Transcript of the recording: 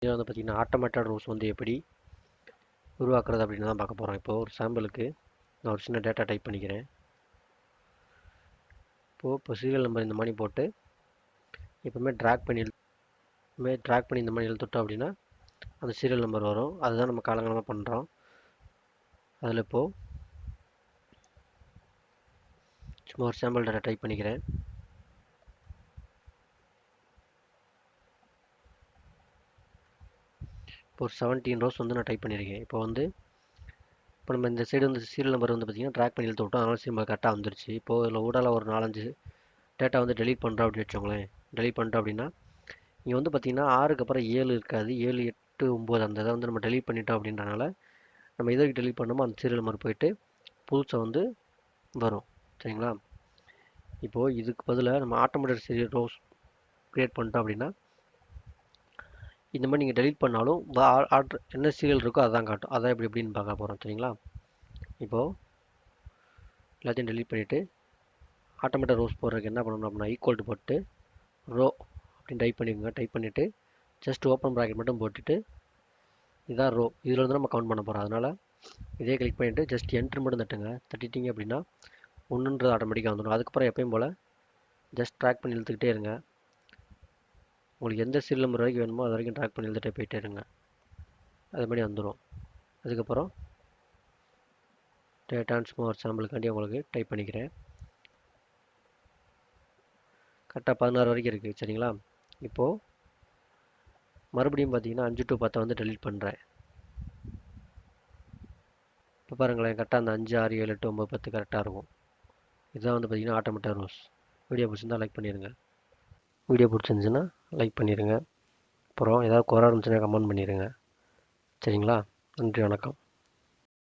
இதில் வந்து பார்த்திங்கன்னா ஆட்டோமேட்டட் ரோஸ் வந்து எப்படி உருவாக்குறது அப்படின்னு தான் பார்க்க போகிறோம். இப்போது ஒரு சாம்பிளுக்கு நான் ஒரு சின்ன டேட்டா டைப் பண்ணிக்கிறேன். இப்போ சீரியல் நம்பர் இந்த மாதிரி போட்டு எப்பவுமே ட்ராக் பண்ணி இந்த மாதிரி இழுத்துட்டோம் அப்படின்னா அந்த சீரியல் நம்பர் வரும். அதுதான் நம்ம காலங்காலமாக பண்ணுறோம். அதில் இப்போது சும்மா ஒரு சாம்பிள் டேட்டா டைப் பண்ணிக்கிறேன். இப்போ ஒரு 17 ரோஸ் வந்து நான் டைப் பண்ணியிருக்கேன். இப்போ நம்ம இந்த சைடு வந்து சீரியல் நம்பர் வந்து பார்த்திங்கன்னா ட்ராக் பண்ணி இழுத்து விட்டோம். அதனால் சீரியல் கரெக்டாக வந்துருச்சு. இப்போது இதில் ஊடால ஒரு 4-5 டேட்டா வந்து டெலீட் பண்ணுறோம் அப்படின்னு வச்சோங்களேன். டெலீட் பண்ணிட்டோம் அப்படின்னா இங்கே வந்து பார்த்திங்கன்னா 6க்கு அப்புறம் 7 இருக்காது. 7, 8, 9 அந்த இதை வந்து நம்ம டெலீட் பண்ணிட்டோம் அப்படின்றனால நம்ம எதுக்கு டெலீட் பண்ணணுமோ அந்த சீரியல் நம்பர் போயிட்டு புதுசாக வந்து வரும். சரிங்களா? இப்போது இதுக்கு பதிலாக நம்ம ஆட்டோமேட்டட் சீரியல் ரோஸ் க்ரியேட் பண்ணிட்டோம் அப்படின்னா இந்த மாதிரி நீங்கள் டெலீட் பண்ணாலும் ஆர்டர் என்ன சீரியல் இருக்கோ அதான் காட்டும். அதான் எப்படின்னு பார்க்க போகிறோம். சரிங்களா? இப்போது எல்லாத்தையும் டெலீட் பண்ணிவிட்டு ஆட்டோமேட்டட் ரோஸ் போடுறதுக்கு என்ன பண்ணணும் அப்படின்னா ஈக்குவல் டு போட்டு ரோ அப்படின்னு டைப் பண்ணிக்கோங்க. டைப் பண்ணிவிட்டு ஜஸ்ட் ஓப்பன் ப்ராக்கெட் மட்டும் போட்டுட்டு இதான் ரோ. இதில் வந்து நம்ம கவுண்ட் பண்ண போகிறோம். அதனால் இதே கிளிக் பண்ணிவிட்டு ஜஸ்ட் என்ட்ரு மட்டும் தட்டிட்டீங்க அப்படின்னா ஒன்றுன்றது ஆட்டோமேட்டிக்காக வந்துடும். அதுக்கப்புறம் எப்பயும் போல் ஜஸ்ட் ட்ராக் பண்ணி இழுத்துக்கிட்டே இருங்க. உங்களுக்கு எந்த சீரியல் நம்பர் வரைக்கும் வேணுமோ அது வரைக்கும் ட்ராக் பண்ணி இழுத்துகிட்டே போயிட்டே இருங்க. அது மாதிரி வந்துடும். அதுக்கப்புறம் டேட்டான்னு சும்மா ஒரு சாம்பிளுக்காண்டி உங்களுக்கு டைப் பண்ணிக்கிறேன். கரெக்டாக 16 வரைக்கும் இருக்குது. சரிங்களா? இப்போது மறுபடியும் பார்த்தீங்கன்னா 5 to 10 வந்து டெலீட் பண்ணுறேன். இப்போ பாருங்களேன், கரெக்டாக அந்த 5, 6, 7, 8, 9, 10 கரெக்டாக இருக்கும். இதுதான் வந்து பார்த்திங்கன்னா ஆட்டோமேட்டட் ரோஸ். வீடியோ பிடிச்சிருந்தால் லைக் பண்ணிடுங்க. வீடியோ பிடிச்சிருந்துச்சுன்னா லைக் பண்ணிடுங்க. அப்புறம் ஏதாவது குறை இருந்துச்சுன்னா கமெண்ட் பண்ணிடுங்க. சரிங்களா? நன்றி, வணக்கம்.